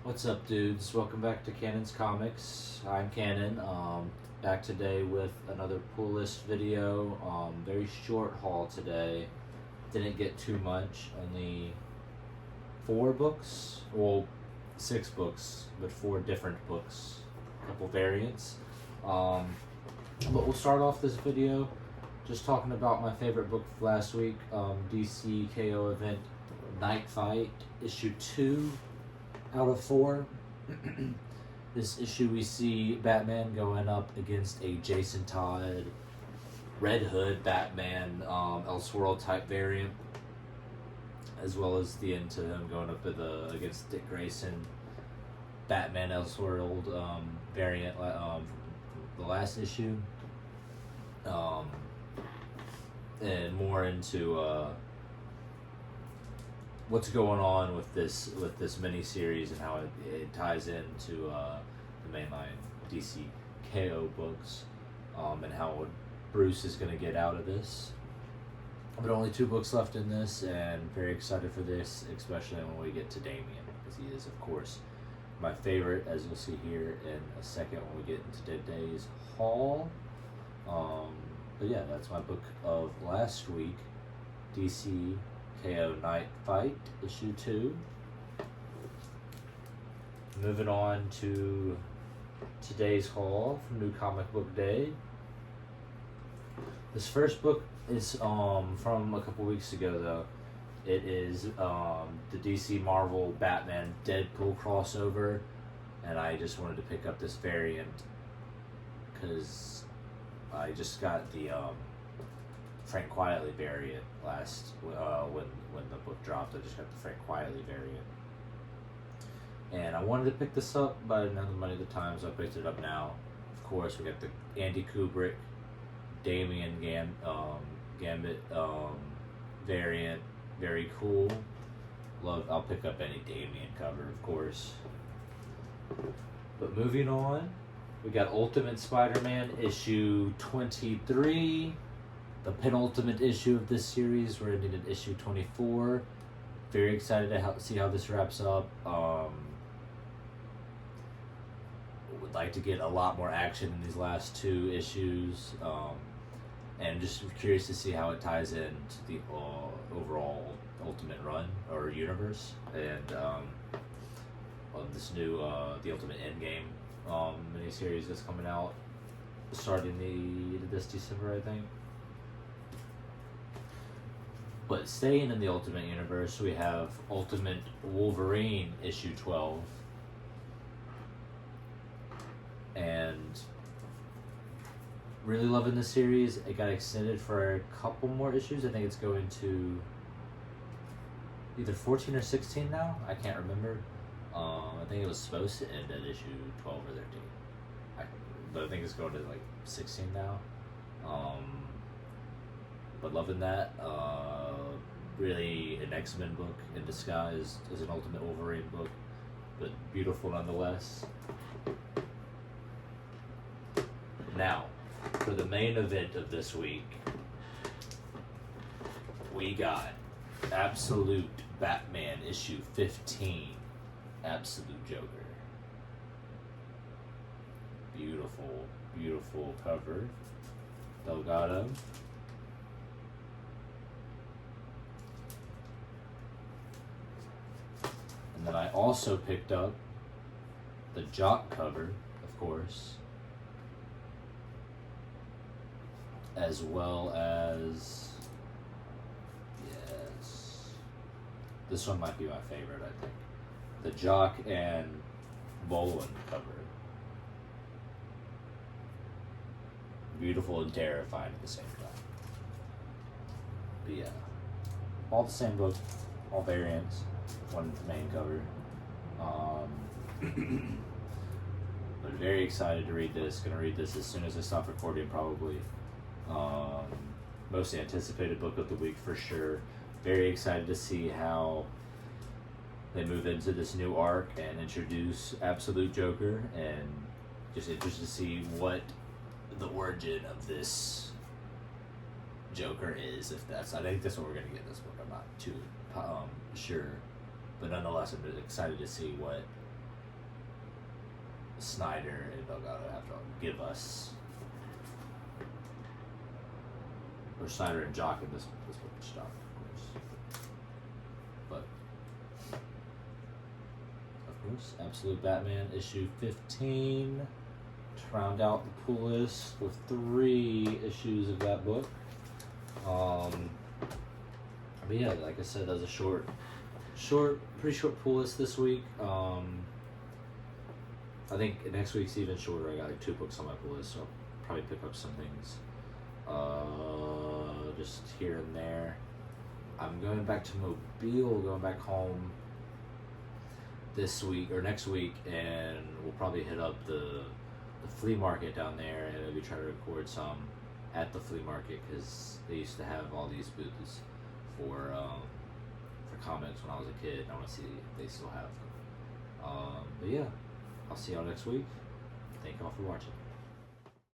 What's up, dudes? Welcome back to Cannon's Comics. I'm Cannon. Back today with another pull list video. Very short haul today. Didn't get too much. Only 4 books. Well, 6 books, but 4 different books. A couple variants. But we'll start off this video just talking about my favorite book last week. DC KO event Night Fight issue 2. Out of 4. This issue we see Batman going up against a Jason Todd Red Hood Batman Elseworld type variant, as well as the end to him going up against Dick Grayson Batman Elseworld variant from the last issue, and more into what's going on with this miniseries and how it ties into the mainline DC KO books, and how Bruce is going to get out of this. But only 2 books left in this, and very excited for this, especially when we get to Damian, because he is, of course, my favorite, as you'll see here in a second when we get into today's haul. But yeah, that's my book of last week, DC KO Night Fight, issue 2. Moving on to today's haul from New Comic Book Day. This first book is from a couple weeks ago, though. It is the DC Marvel Batman Deadpool crossover, and I just wanted to pick up this variant because I just got the Frank Quietly variant last when the book dropped. I just got the Frank Quietly variant, and I wanted to pick this up, but I didn't have the money at the time, so I picked it up now. Of course, we got the Andy Kubrick Damian Gambit variant. Very cool. I'll pick up any Damian cover, of course. But moving on, we got Ultimate Spider-Man issue 23. The penultimate issue of this series. We're ending at issue 24. Very excited to see how this wraps up. Would like to get a lot more action in these last 2 issues, and just curious to see how it ties into the overall Ultimate run or universe, and this new the Ultimate Endgame miniseries that's coming out starting this December, I think. But staying in the Ultimate Universe, we have Ultimate Wolverine issue 12. And really loving this series. It got extended for a couple more issues. I think it's going to either 14 or 16 now. I can't remember. I think it was supposed to end at issue 12 or 13. But I think it's going to like 16 now. But loving that. Really an X-Men book in disguise as an Ultimate Wolverine book, but beautiful nonetheless. Now, for the main event of this week, we got Absolute Batman issue 15, Absolute Joker. Beautiful, beautiful cover. Delgado. And then I also picked up the Jock cover, of course, as well as, yes, this one might be my favorite, I think, the Jock and Bolin cover. Beautiful and terrifying at the same time. But yeah, all the same book, all variants, one main cover. But very excited to read this. Gonna read this as soon as I stop recording, probably. Most anticipated book of the week for sure. Very excited to see how they move into this new arc and introduce Absolute Joker, and just interested to see what the origin of this Joker is. If that's, I think that's what we're gonna get in this book. I'm not too sure, but nonetheless, I'm excited to see what Snyder and Delgado have to give us, or Snyder and Jock in this book of stuff, of course. But of course, Absolute Batman issue 15 to round out the pull list with 3 issues of that book. But yeah, like I said, that was a pretty short pull list this week. I think next week's even shorter. I got like 2 books on my pull list, so I'll probably pick up some things just here and there. I'm going back to Mobile, going back home this week or next week, and we'll probably hit up the flea market down there and maybe try to record some at the flea market, because they used to have all these booths for comics when I was a kid, and I want to see if they still have them. But yeah, I'll see y'all next week. Thank y'all for watching.